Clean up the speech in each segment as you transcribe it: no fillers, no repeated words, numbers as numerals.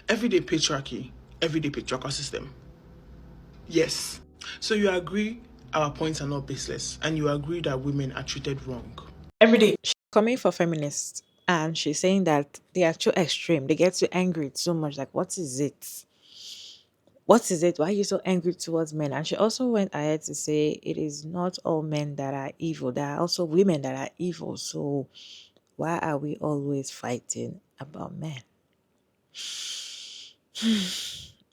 Everyday patriarchy, everyday patriarchal system. Yes. So you agree our points are not baseless, and you agree that women are treated wrong. Every day. She's coming for feminists and she's saying that they are too extreme. They get too angry so much. Like, what is it? What is it? Why are you so angry towards men? And she also went ahead to say it is not all men that are evil. There are also women that are evil. So why are we always fighting about men?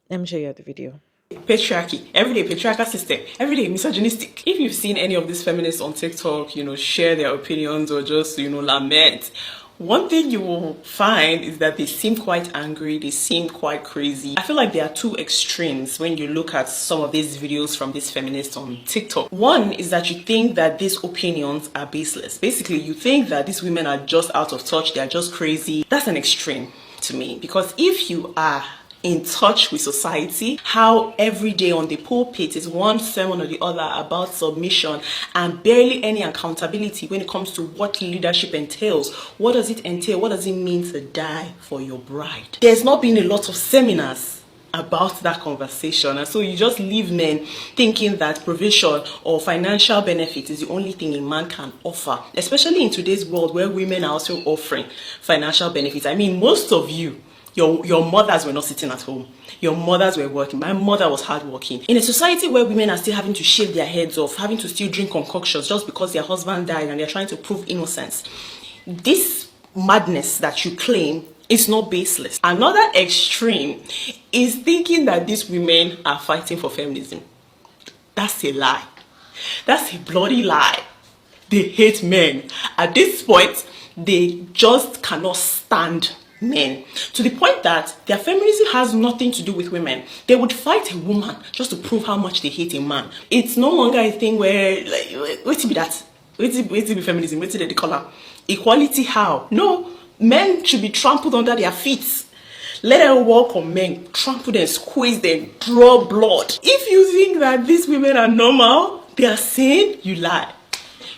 Let me show you the video. Patriarchy, everyday patriarchal system, everyday misogynistic. If you've seen any of these feminists on TikTok, share their opinions or just, lament, one thing you will find is that they seem quite angry, they seem quite crazy. I feel like there are two extremes when you look at some of these videos from these feminists on TikTok. One is that you think that these opinions are baseless. Basically, you think that these women are just out of touch, they are just crazy. That's an extreme to me, because if you are in touch with society, how every day on the pulpit is one sermon or the other about submission and barely any accountability when it comes to what leadership entails. What does it entail? What does it mean to die for your bride? There's not been a lot of seminars about that conversation, and so you just leave men thinking that provision or financial benefit is the only thing a man can offer, especially in today's world where women are also offering financial benefits. I mean, most of you, your mothers were not sitting at home. Your mothers were working. My mother was hardworking. In a society where women are still having to shave their heads off, having to still drink concoctions just because their husband died and they're trying to prove innocence, this madness that you claim is not baseless. Another extreme is thinking that these women are fighting for feminism. That's a lie. That's a bloody lie. They hate men. At this point, they just cannot stand men, to the point that their feminism has nothing to do with women. They would fight a woman just to prove how much they hate a man. It's no longer a thing where, like, wait to be that. Wait to be feminism. Wait till they call equality. How? No, men should be trampled under their feet. Let them walk on men, trample them, squeeze them, draw blood. If you think that these women are normal, they are sane, you lie.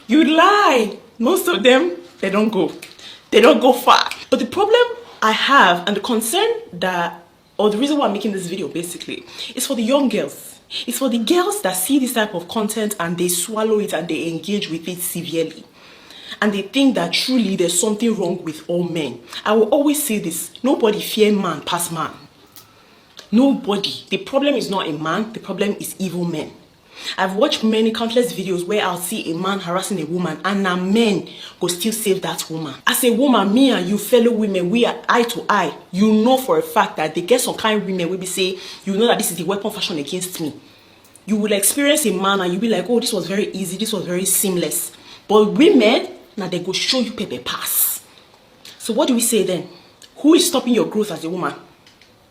You lie. Most of them, they don't go. They don't go far. But the problem I have, and the concern that, or the reason why I'm making this video basically, is for the young girls. It's for the girls that see this type of content and they swallow it and they engage with it severely. And they think that truly there's something wrong with all men. I will always say this: nobody fear man past man. Nobody. The problem is not a man, the problem is evil men. I've watched many countless videos where I'll see a man harassing a woman and a man go still save that woman. As a woman, me and you fellow women, we are eye to eye. You know for a fact that they get some kind of women will be say, you know that this is the weapon fashion against me. You will experience a man and you'll be like, oh, this was very easy, this was very seamless. But women, now they go show you paper pass. So what do we say then? Who is stopping your growth as a woman?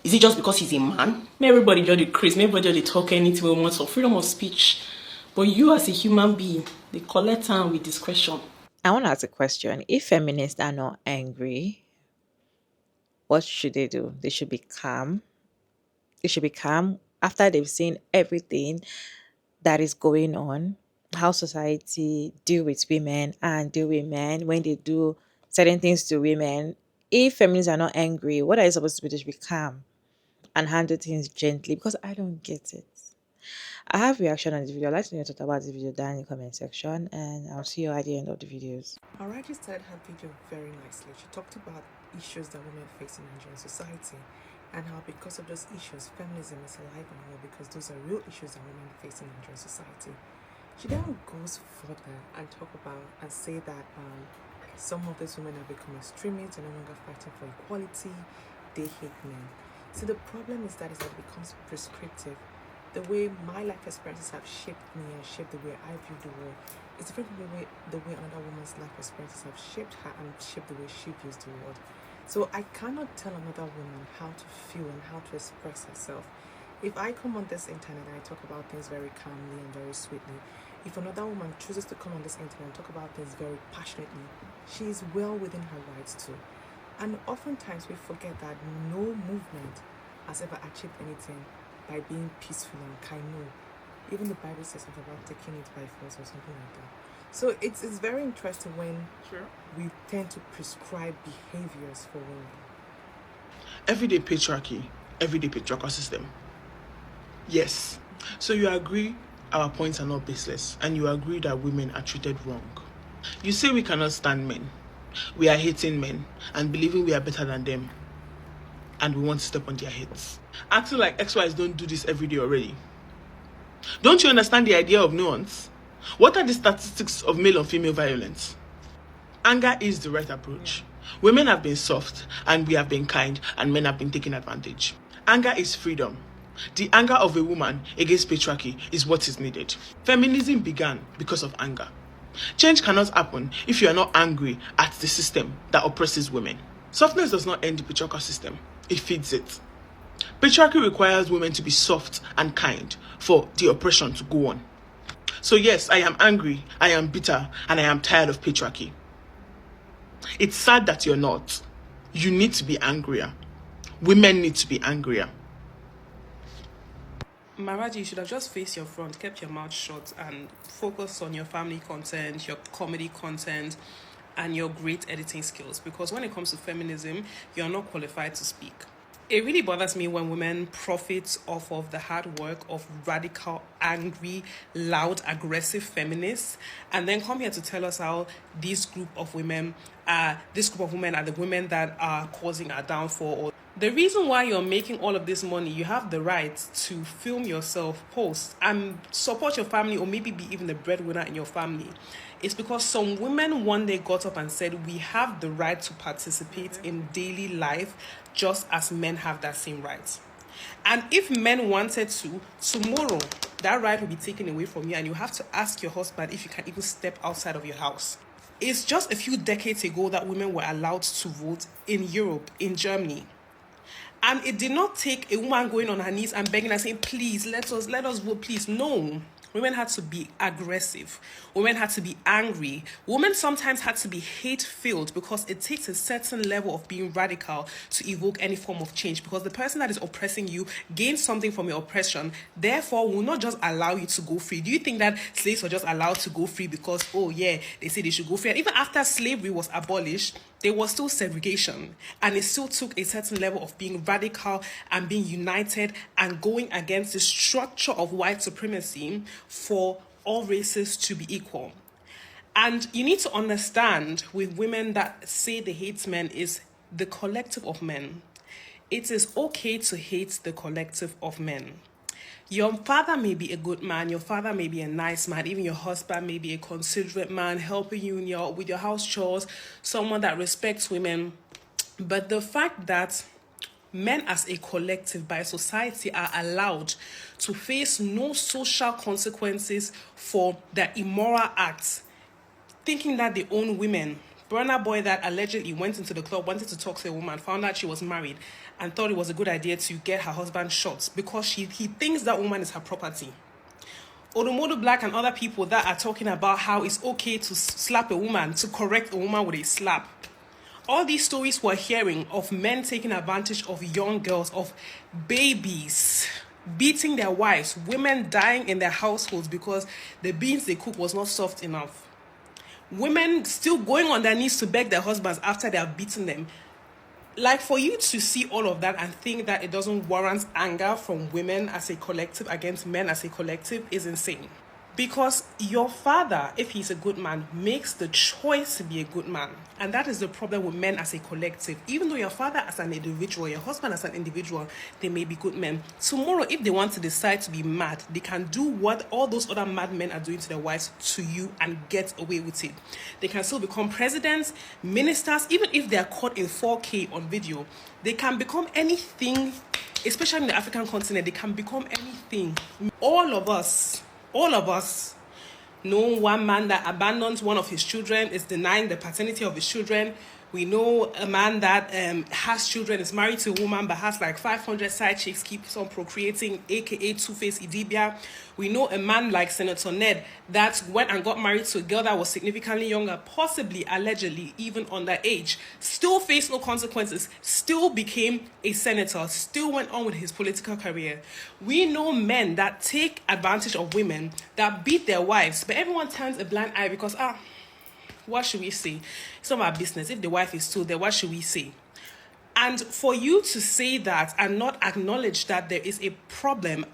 Is it just because he's a man? Everybody just decrease, everybody just talk anything we want, so freedom of speech. But you as a human being, they collect time with discretion. I want to ask a question. If feminists are not angry, what should they do? They should be calm. They should be calm after they've seen everything that is going on, how society deal with women and deal with men when they do certain things to women. If feminists are not angry, what are you supposed to be? They should be calm and handle things gently, because I don't get it. I have reaction on this video. I'd like to know your thoughts about this video down in the comment section, and I'll see you at the end of the videos. Alright, started her video very nicely. She talked about issues that women face in Nigerian society and how because of those issues, feminism is alive and well, because those are real issues that women face in Nigerian society. She then goes further and talk about and say that some of these women have become extremists and no longer fighting for equality. They hate men. So the problem is that it becomes prescriptive. The way my life experiences have shaped me and shaped the way I view the world is different from the way another woman's life experiences have shaped her and shaped the way she views the world. So I cannot tell another woman how to feel and how to express herself. If I come on this internet and I talk about things very calmly and very sweetly, if another woman chooses to come on this internet and talk about things very passionately, she is well within her rights too. And oftentimes we forget that no movement has ever achieved anything by being peaceful and kind. No, even the Bible says something about taking it by force or something like that. So it's very interesting when we tend to prescribe behaviors for women. everyday patriarchy, everyday patriarchal system. Yes. So you agree our points are not baseless, and you agree that women are treated wrong. You say we cannot stand men. We are hating men and believing we are better than them, and we want to step on their heads. Acting like ex-wives don't do this every day already. Don't you understand the idea of nuance? What are the statistics of male on female violence? Anger is the right approach. Women have been soft and we have been kind, and men have been taking advantage. Anger is freedom. The anger of a woman against patriarchy is what is needed. Feminism began because of anger. Change cannot happen if you are not angry at the system that oppresses women. Softness does not end the patriarchal system, it feeds it. Patriarchy requires women to be soft and kind for the oppression to go on. So yes, I am angry, I am bitter, and I am tired of patriarchy. It's sad that you're not. You need to be angrier. Women need to be angrier. Maraji, you should have just faced your front, kept your mouth shut, and focused on your family content, your comedy content, and your great editing skills. Because when it comes to feminism, you're not qualified to speak. It really bothers me when women profit off of the hard work of radical, angry, loud, aggressive feminists, and then come here to tell us how this group of women are the women that are causing our downfall. The reason why you're making all of this money, you have the right to film yourself, post, and support your family, or maybe be even the breadwinner in your family. It's because some women one day got up and said, we have the right to participate in daily life just as men have that same right. And if men wanted to, tomorrow, that right will be taken away from you, and you have to ask your husband if you can even step outside of your house. It's just a few decades ago that women were allowed to vote in Europe, in Germany. And it did not take a woman going on her knees and begging and saying, please, let us vote, please. No. Women had to be aggressive. Women had to be angry. Women sometimes had to be hate-filled, because it takes a certain level of being radical to evoke any form of change, because the person that is oppressing you gains something from your oppression, therefore will not just allow you to go free. Do you think that slaves were just allowed to go free because, oh yeah, they say they should go free? And even after slavery was abolished, there was still segregation, and it still took a certain level of being radical and being united and going against the structure of white supremacy for all races to be equal. And you need to understand, with women that say they hate men, is the collective of men. It is okay to hate the collective of men. Your father may be a good man, your father may be a nice man, even your husband may be a considerate man, helping you with your house chores, someone that respects women. But the fact that men as a collective by society are allowed to face no social consequences for their immoral acts, thinking that they own women. Burna Boy that allegedly went into the club, wanted to talk to a woman, found out she was married, and thought it was a good idea to get her husband shot because he thinks that woman is her property. Odomodo Black and other people that are talking about how it's okay to slap a woman, to correct a woman with a slap. All these stories we're hearing of men taking advantage of young girls, of babies, beating their wives, women dying in their households because the beans they cook was not soft enough. Women still going on their knees to beg their husbands after they have beaten them. Like, for you to see all of that and think that it doesn't warrant anger from women as a collective against men as a collective is insane. Because your father, if he's a good man, makes the choice to be a good man. And that is the problem with men as a collective. Even though your father as an individual, your husband as an individual, they may be good men. Tomorrow, if they want to decide to be mad, they can do what all those other mad men are doing to their wives to you and get away with it. They can still become presidents, ministers, even if they are caught in 4K on video. They can become anything, especially in the African continent. They can become anything. All of us know one man that abandons one of his children, is denying the paternity of his children. We know a man that has children, is married to a woman, but has like 500 side chicks, keeps on procreating, aka Two-Face Idibia. We know a man like Senator Ned that went and got married to a girl that was significantly younger, possibly, allegedly, even underage, still faced no consequences, still became a senator, still went on with his political career. We know men that take advantage of women, that beat their wives, but everyone turns a blind eye because, what should we say? It's not our business. If the wife is still there, what should we say? And for you to say that and not acknowledge that there is a problem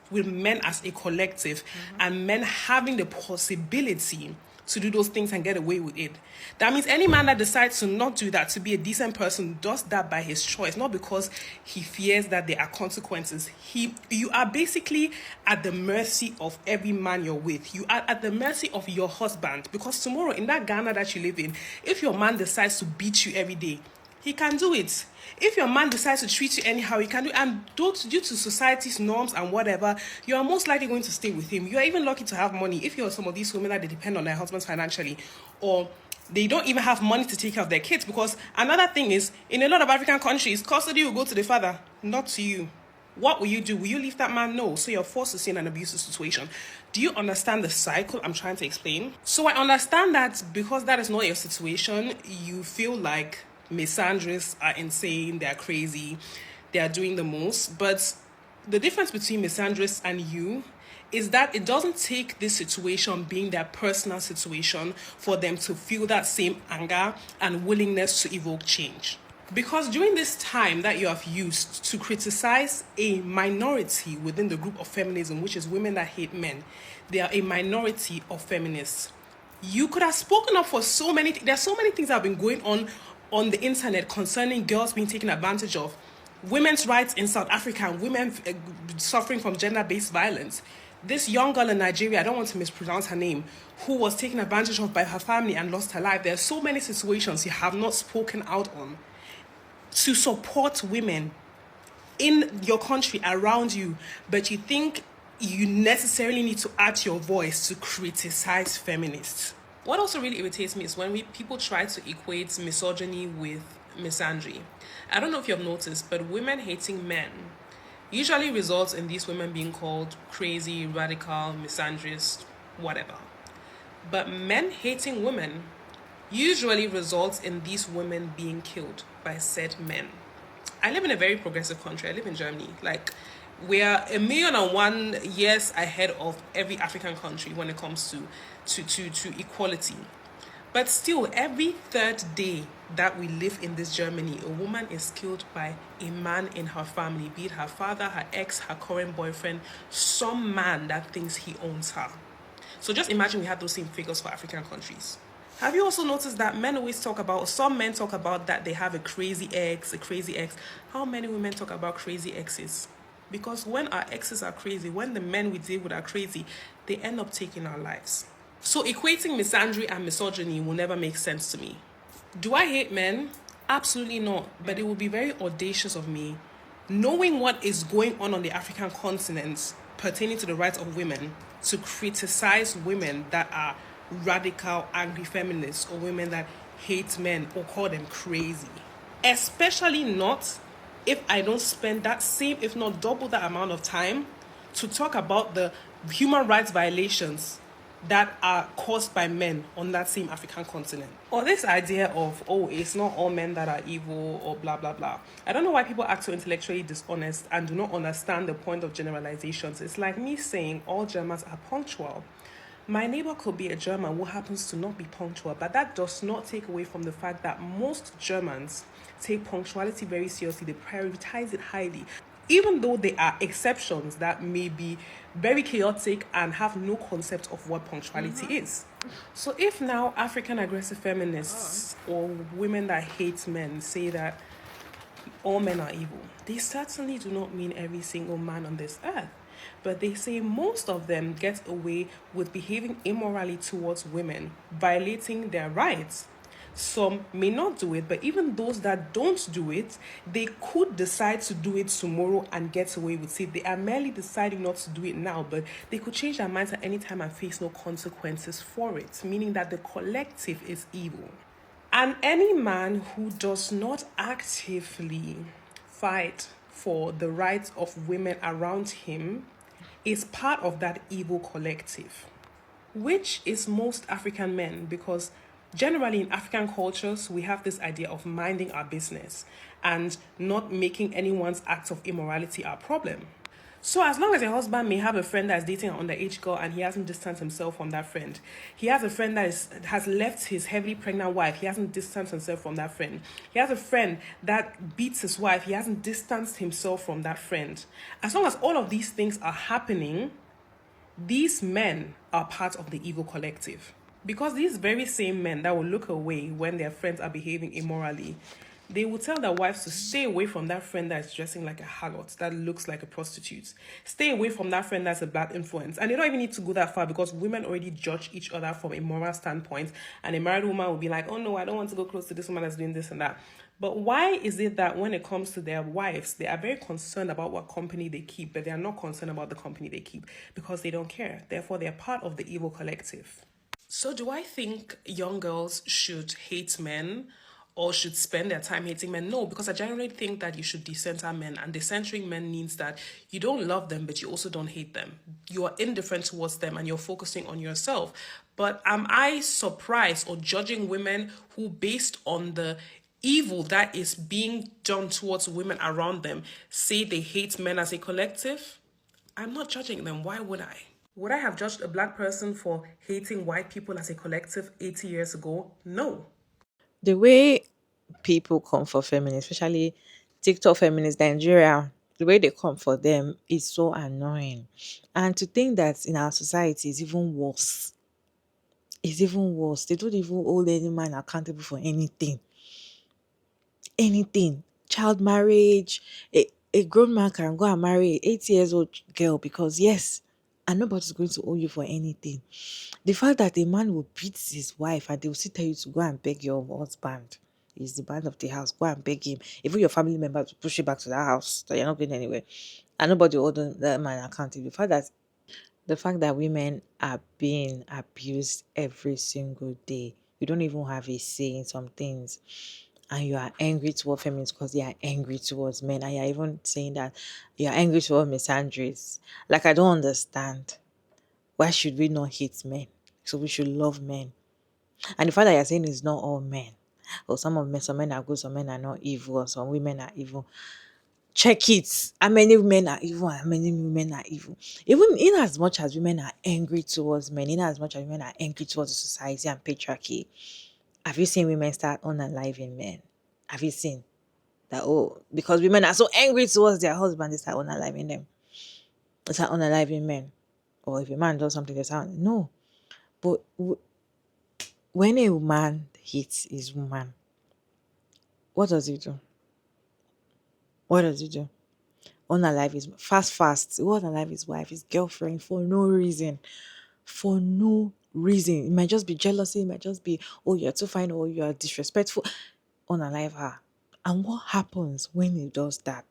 with men as a collective and men having the possibility to do those things and get away with it. That means any man that decides to not do that, to be a decent person, does that by his choice, not because he fears that there are consequences. You are basically at the mercy of every man you're with. You are at the mercy of your husband, because tomorrow in that Ghana that you live in, if your man decides to beat you every day, he can do it. If your man decides to treat you anyhow, he can do it. And due to society's norms and whatever, you are most likely going to stay with him. You are even lucky to have money. If you're some of these women that they depend on their husbands financially, or they don't even have money to take care of their kids. Because another thing is, in a lot of African countries, custody will go to the father, not to you. What will you do? Will you leave that man? No. So you're forced to stay in an abusive situation. Do you understand the cycle I'm trying to explain? So I understand that because that is not your situation, you feel like misandrists are insane, they're crazy, they are doing the most. But the difference between misandrists and you is that it doesn't take this situation being their personal situation for them to feel that same anger and willingness to evoke change. Because during this time that you have used to criticize a minority within the group of feminism, which is women that hate men, they are a minority of feminists. You could have spoken up for so many there are so many things that have been going on the internet concerning girls being taken advantage of, women's rights in South Africa, and women suffering from gender-based violence. This young girl in Nigeria, I don't want to mispronounce her name, who was taken advantage of by her family and lost her life. There are so many situations you have not spoken out on to support women in your country around you, but you think you necessarily need to add your voice to criticize feminists. What also really irritates me is when people try to equate misogyny with misandry. I don't know if you've noticed, but women hating men usually results in these women being called crazy, radical, misandrist, whatever. But men hating women usually results in these women being killed by said men. I live in a very progressive country. I live in Germany. Like, we're 1,000,001 years ahead of every African country when it comes to equality. But still, every third day that we live in this Germany, a woman is killed by a man in her family, be it her father, her ex, her current boyfriend, some man that thinks he owns her. So just imagine we had those same figures for African countries. Have you also noticed that men always talk about, some men talk about that they have a crazy ex, How many women talk about crazy exes? Because when our exes are crazy, when the men we deal with are crazy, they end up taking our lives. So equating misandry and misogyny will never make sense to me. Do I hate men? Absolutely not. But it would be very audacious of me, knowing what is going on the African continent pertaining to the rights of women, to criticize women that are radical, angry feminists, or women that hate men or call them crazy. Especially not if I don't spend that same, if not double that amount of time to talk about the human rights violations that are caused by men on that same African continent. Or this idea of, oh, it's not all men that are evil, or blah, blah, blah. I don't know why people act so intellectually dishonest and do not understand the point of generalizations. It's like me saying all Germans are punctual. My neighbor could be a German who happens to not be punctual, but that does not take away from the fact that most Germans take punctuality very seriously. They prioritize it highly, even though there are exceptions that may be very chaotic and have no concept of what punctuality is. So if now African aggressive feminists or women that hate men say that all men are evil, they certainly do not mean every single man on this earth. But they say most of them get away with behaving immorally towards women, violating their rights. Some may not do it, but even those that don't do it, they could decide to do it tomorrow and get away with it. They are merely deciding not to do it now, but they could change their minds at any time and face no consequences for it, meaning that the collective is evil. And any man who does not actively fight for the rights of women around him is part of that evil collective, which is most African men, because generally in African cultures, we have this idea of minding our business and not making anyone's acts of immorality our problem. So as long as a husband may have a friend that's dating an underage girl and he hasn't distanced himself from that friend, he has a friend that has left his heavily pregnant wife, he hasn't distanced himself from that friend. He has a friend that beats his wife, he hasn't distanced himself from that friend. As long as all of these things are happening, these men are part of the evil collective. Because these very same men that will look away when their friends are behaving immorally, they will tell their wives to stay away from that friend that is dressing like a harlot, that looks like a prostitute. Stay away from that friend that's a bad influence. And they don't even need to go that far because women already judge each other from a moral standpoint. And a married woman will be like, oh no, I don't want to go close to this woman that's doing this and that. But why is it that when it comes to their wives, they are very concerned about what company they keep, but they are not concerned about the company they keep because they don't care. Therefore, they are part of the evil collective. So do I think young girls should hate men or should spend their time hating men? No, because I generally think that you should decenter men, and decentering men means that you don't love them, but you also don't hate them. You are indifferent towards them and you're focusing on yourself. But am I surprised or judging women who, based on the evil that is being done towards women around them, say they hate men as a collective? I'm not judging them. Why would I? Would I have judged a black person for hating white people as a collective 80 years ago? No. The way people come for feminists, especially TikTok feminists, Nigeria, the way they come for them is so annoying. And to think that in our society is even worse. It's even worse. They don't even hold any man accountable for anything. Anything. Child marriage. A grown man can go and marry an 80 years old girl because yes, and nobody's going to owe you for anything. The fact that a man will beat his wife and they will still tell you to go and beg your husband. He's the man of the house. Go and beg him. Even your family members will push you back to that house that you're not going anywhere. And nobody will hold that man accountable. The fact that women are being abused every single day. You don't even have a say in some things. And you are angry towards feminists because they are angry towards men. And you're even saying that you're angry towards misandries. Like, I don't understand. Why should we not hate men? So we should love men. And the fact that you're saying it's not all men. Or some men are good, some men are not evil, or some women are evil. Check it. How many men are evil? How many women are evil? Even in as much as women are angry towards men, in as much as women are angry towards the society and patriarchy, have you seen women start unaliving men? Have you seen that? Oh, because women are so angry towards their husband, they start unaliving them. They start unaliving men. Or if a man does something, they start no. But when a man hits his woman, what does he do? What does he do? Unalive his fast. He unalive his wife, his girlfriend for no reason. For no reason. It might just be jealousy. It might just be, oh, you're too fine, or you're disrespectful. Unalive her. And what happens when he does that?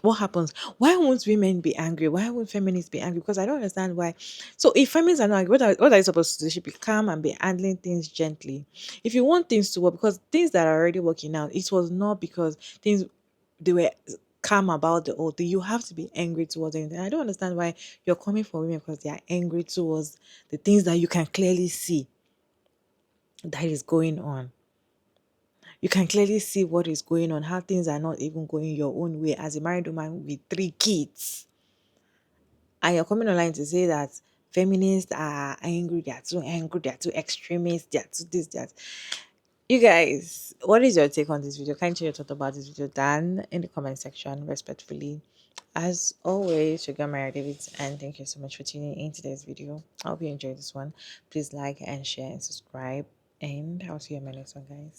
What happens? Why won't women be angry? Why won't feminists be angry? Because I don't understand why. So if feminists are not angry, what are you supposed to do? They should be calm and be handling things gently. If you want things to work, because things that are already working out, it was not because things they were calm about the old thing. You have to be angry towards anything. I don't understand why you're coming for women because they are angry towards the things that you can clearly see that is going on. You can clearly see what is going on, how things are not even going your own way as a married woman with 3 kids. And you're coming online to say that feminists are angry, they are too extremists, they are too this, that. You guys, what is your take on this video? Kindly share your thoughts about this video down in the comment section, respectfully. As always, Sugar Mary David, and thank you so much for tuning in today's video. I hope you enjoyed this one. Please like and share and subscribe, and I'll see you in my next one, guys.